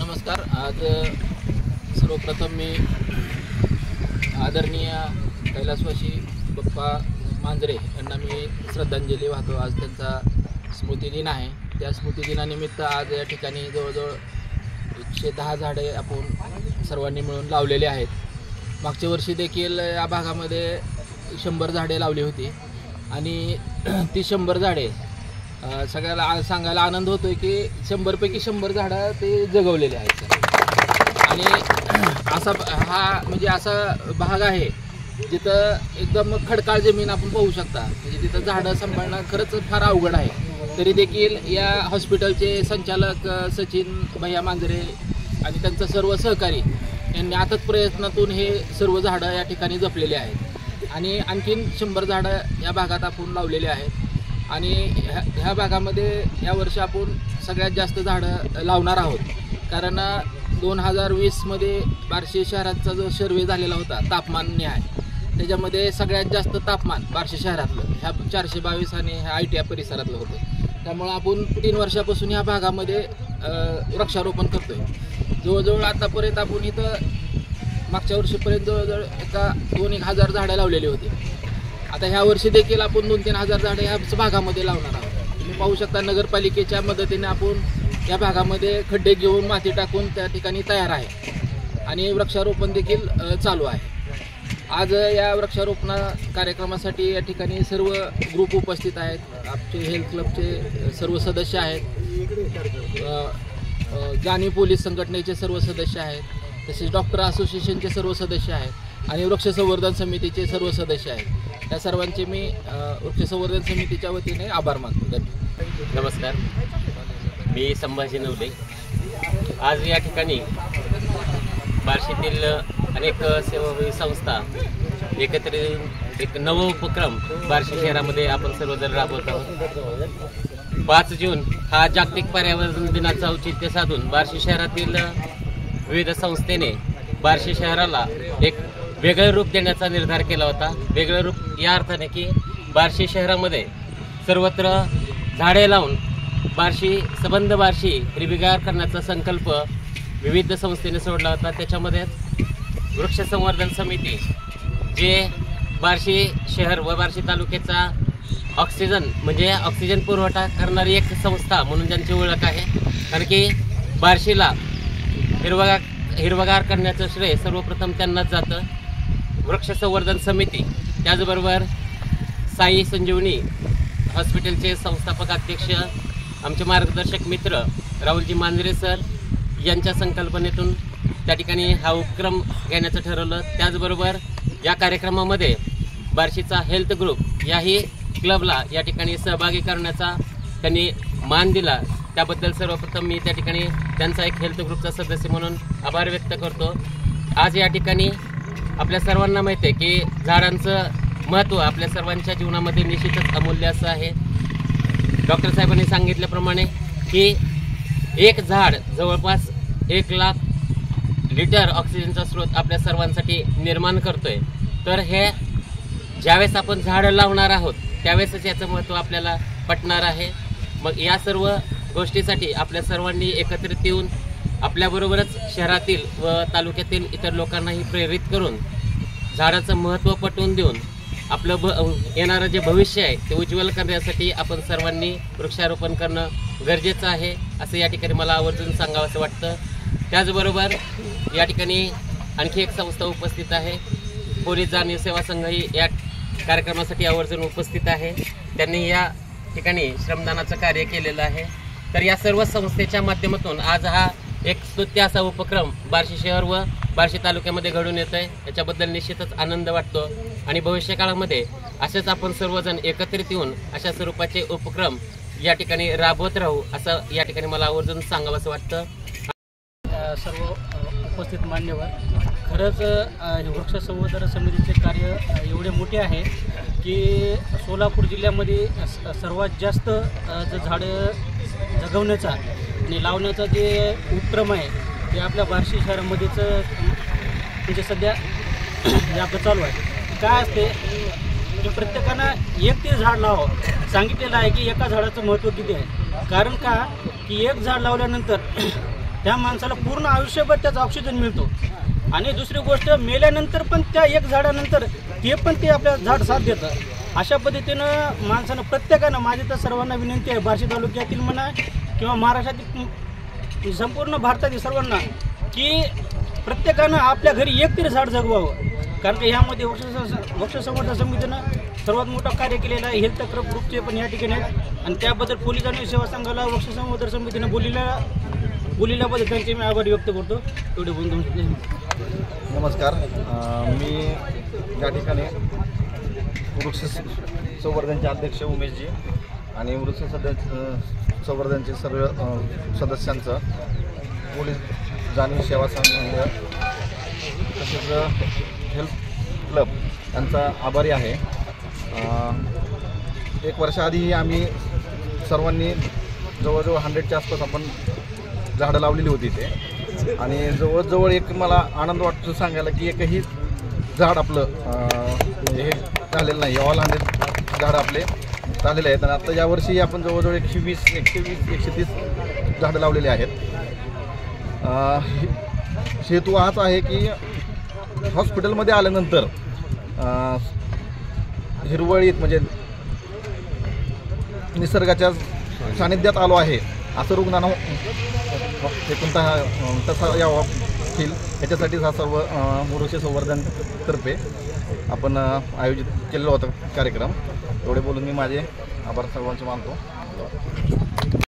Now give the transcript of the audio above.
नमस्कार। आज सर्वप्रथम मी आदरणीय कैलासवासी बाप्पा मांजरे यांना मी श्रद्धांजली वाहतो। आज त्यांचा स्मृतिदिन आहे। त्या स्मृतिदिनानिमित्त आज या ठिकाणी जवळजवळ 110 झाडे आपण सर्वांनी मिळून लावलेले आहेत। मागच्या वर्षी देखील या भागामध्ये 100 झाडे लावली होती आणि ती 100 झाडे सगळ्याला सांगायला आनंद होतोय की 100 पैकी 100 झाडं ते जगवलेले आहेत। आणि असा भाग आहे जिथं एकदम खडकाळ जमीन आपण पाहू शकता, म्हणजे तिथं झाडं सांभाळणं खरंच फार अवघड आहे। तरी देखील या हॉस्पिटलचे संचालक सचिन भैया मांजरे आणि त्यांचं सर्व सहकारी यांनी अथक प्रयत्नातून हे सर्व झाडं या ठिकाणी जपलेले आहेत आणि आणखीन 100 झाडं या भागात आपण लावलेले आहेत। आणि ह्या भागामध्ये यावर्षी आपण सगळ्यात जास्त झाडं लावणार आहोत, कारण 2020मध्ये बार्शी शहराचा जो सर्वे झालेला होता तापमान न्याय, त्याच्यामध्ये सगळ्यात जास्त तापमान बार्शी शहरातलं ह्या 422 आणि ह्या ITI परिसरातलं होतं। त्यामुळं आपण 3 वर्षापासून ह्या भागामध्ये वृक्षारोपण करतोय। जवळजवळ आतापर्यंत आपण इथं मागच्या वर्षीपर्यंत जवळजवळ 2-1 हजार झाडं लावलेली होती। आता ह्या वर्षी देखील आपण 2-3 हजार झाडे ह्या भागामध्ये लावणार आहोत। तुम्ही पाहू शकता नगरपालिकेच्या मदतीने आपण या भागामध्ये खड्डे घेऊन माती टाकून त्या ठिकाणी तयार आहे आणि वृक्षारोपण देखील चालू आहे। आज या वृक्षारोपण कार्यक्रमासाठी या ठिकाणी सर्व ग्रुप उपस्थित आहेत। आमचे हेल्थ क्लबचे सर्व सदस्य आहेत, जाणीव पोलीस संघटनेचे सर्व सदस्य आहेत, तसेच डॉक्टर असोसिएशनचे सर्व सदस्य आहेत आणि वृक्ष संवर्धन समितीचे सर्व सदस्य आहेत। त्या सर्वांचे मी वृक्ष संवर्धन समितीच्या वतीने आभार मानतो। नमस्कार, मी संभाजी नवले। आज या ठिकाणी बार्शीतील अनेक सेवाभावी संस्था एकत्रित एक नव उपक्रम बार्शी शहरामध्ये आपण सर्वजण राबवत आहोत। 5 जून हा जागतिक पर्यावरण दिनाचा औचित्य साधून बार्शी शहरातील विविध संस्थेने बार्शी शहराला एक वेगळं रूप देण्याचा निर्धार केला होता। वेगळं रूप या अर्थाने की बार्शी शहरामध्ये सर्वत्र झाडे लावून बार्शी सबंध बार्शी हिरवीगार करण्याचा संकल्प विविध संस्थेने सोडला होता। त्याच्यामध्ये वृक्ष संवर्धन समिती जे बार्शी शहर व बार्शी तालुक्याचा ऑक्सिजन पुरवठा करणारी एक संस्था म्हणून ज्यांची ओळख आहे, कारण की बार्शीला हिरवगार करण्याचं श्रेय सर्वप्रथम त्यांनाच जातं। वृक्ष संवर्धन समिती, त्याचबरोबर साई संजीवनी हॉस्पिटलचे संस्थापक अध्यक्ष आमचे मार्गदर्शक मित्र राहुलजी मांजरे सर यांच्या संकल्पनेतून त्या ठिकाणी हा उपक्रम घेण्याचं ठरवलं। त्याचबरोबर या कार्यक्रमामध्ये बार्शीचा हेल्थ ग्रुप याही क्लबला या ठिकाणी सहभागी करण्याचा त्यांनी मान दिला। त्याबद्दल सर्वप्रथम मी त्या ठिकाणी त्यांचा एक हेल्थ ग्रुपचा सदस्य म्हणून आभार व्यक्त करतो। आज या ठिकाणी आपल्या सर्वांना माहिती आहे की झाडांचं महत्त्व आपल्या सर्वांच्या जीवनामध्ये निश्चितच अमूल्य असं आहे। डॉक्टर साहेबांनी सांगितल्याप्रमाणे की एक झाड जवळपास 1 लाख लिटर ऑक्सिजनचा स्रोत आपल्या सर्वांसाठी निर्माण करतोय। तर हे ज्यावेळेस आपण झाडं लावणार आहोत त्यावेळेसच याचं महत्त्व आपल्याला पटणार आहे। मग या सर्व गोष्टीसाठी आपल्या सर्वांनी एकत्रित येऊन आपल्याबरोबरच शहरातील व तालुक्यातील इतर लोकांनाही प्रेरित करून झाडाचं महत्त्व पटवून देऊन आपलं येणारं जे भविष्य आहे ते उज्ज्वल करण्यासाठी आपण सर्वांनी वृक्षारोपण करणं गरजेचं आहे असं या ठिकाणी मला आवर्जून सांगावंसं वाटतं. त्याचबरोबर या ठिकाणी आणखी एक संस्था उपस्थित आहे. पोलीस जाणीव सेवा संघही या कार्यक्रमासाठी आवर्जून उपस्थित आहे. त्यांनी या ठिकाणी श्रमदानाचं कार्य केलेलं आहे. तर या सर्व संस्थेच्या माध्यमातून आज हा एक स्तुत्य असा उपक्रम बार्शी शहर व बार्शी तालुक्यामध्ये घडून येत आहे. याच्याबद्दल निश्चितच आनंद वाटतो आणि भविष्य काळामध्ये असेच आपण सर्वजण एकत्रित येऊन अशा स्वरूपाचे उपक्रम या ठिकाणी राबवत राहू असं या ठिकाणी मला आवर्जून सांगावंसं वाटतं. सर्व उपस्थित मान्यवर, खरंच वृक्ष संवर्धन समितीचे कार्य एवढे मोठे आहे की सोलापूर जिल्ह्यामध्ये सर्वात जास्त झाडं जगवण्याचा आणि लावण्याचा जे उपक्रम आहे ते आपल्या बार्शी शहरामध्येच म्हणजे सध्या जे आपलं चालू आहे. काय असते की प्रत्येकानं एक ते झाड लावावं सांगितलेलं आहे की एका झाडाचं महत्त्व किती आहे. कारण का की एक झाड लावल्यानंतर त्या माणसाला पूर्ण आयुष्यभर त्याचा ऑक्सिजन मिळतो आणि दुसरी गोष्ट मेल्यानंतर पण त्या एक झाडानंतर ते आपल्या झाड साथ देतं. अशा पद्धतीनं माणसानं प्रत्येकानं, माझी तर सर्वांना विनंती आहे बार्शी तालुक्यातील म्हणा किंवा महाराष्ट्रातील संपूर्ण भारतातील सर्वांना की प्रत्येकानं आपल्या घरी एक तरी झाड जगवावं. कारण की ह्यामध्ये वृक्ष संवर्धन समितीनं सर्वात मोठं कार्य केलेलं आहे. हेल्थ ग्रुपचे पण या ठिकाणी आहेत आणि त्याबद्दल पोलीस आणि सेवा संघाला वृक्ष संवर्धन समितीनं बोललेल्याबद्दल त्यांचे मी आभार व्यक्त करतो. तेवढे बोलून नमस्कार. मी या ठिकाणी वृक्ष संवर्धनचे अध्यक्ष उमेशजी आणि वृक्ष संवर्धनचे सर्व सदस्यांचं पोलीस जाणीव सेवा संघ तसेच हेल्थ क्लब यांचा आभारी आहे. 1 वर्षाआधी आम्ही सर्वांनी जवळजवळ 100च्या आसपास आपण झाडं लावलेली होती ते आणि जवळजवळ एक मला आनंद वाटतो सांगायला की एकही झाड आपलं हे झालेलं नाही. ऑल 100 झाडं आपले झालेले आहेत आणि आता यावर्षी आपण जवळजवळ 120, 130 झाडं लावलेली आहेत. हेतू हाच आहे की हॉस्पिटलमध्ये आल्यानंतर हिरवळीत म्हणजे निसर्गाच्या सानिध्यात आलो आहे असं रुग्णांना तसा यावा फील याच्यासाठी हा सर्व वृक्ष संवर्धनतर्फे आपण आयोजित केलेला होता कार्यक्रम. एवढे बोलून मी माझे आभार सर्वांचे मानतो.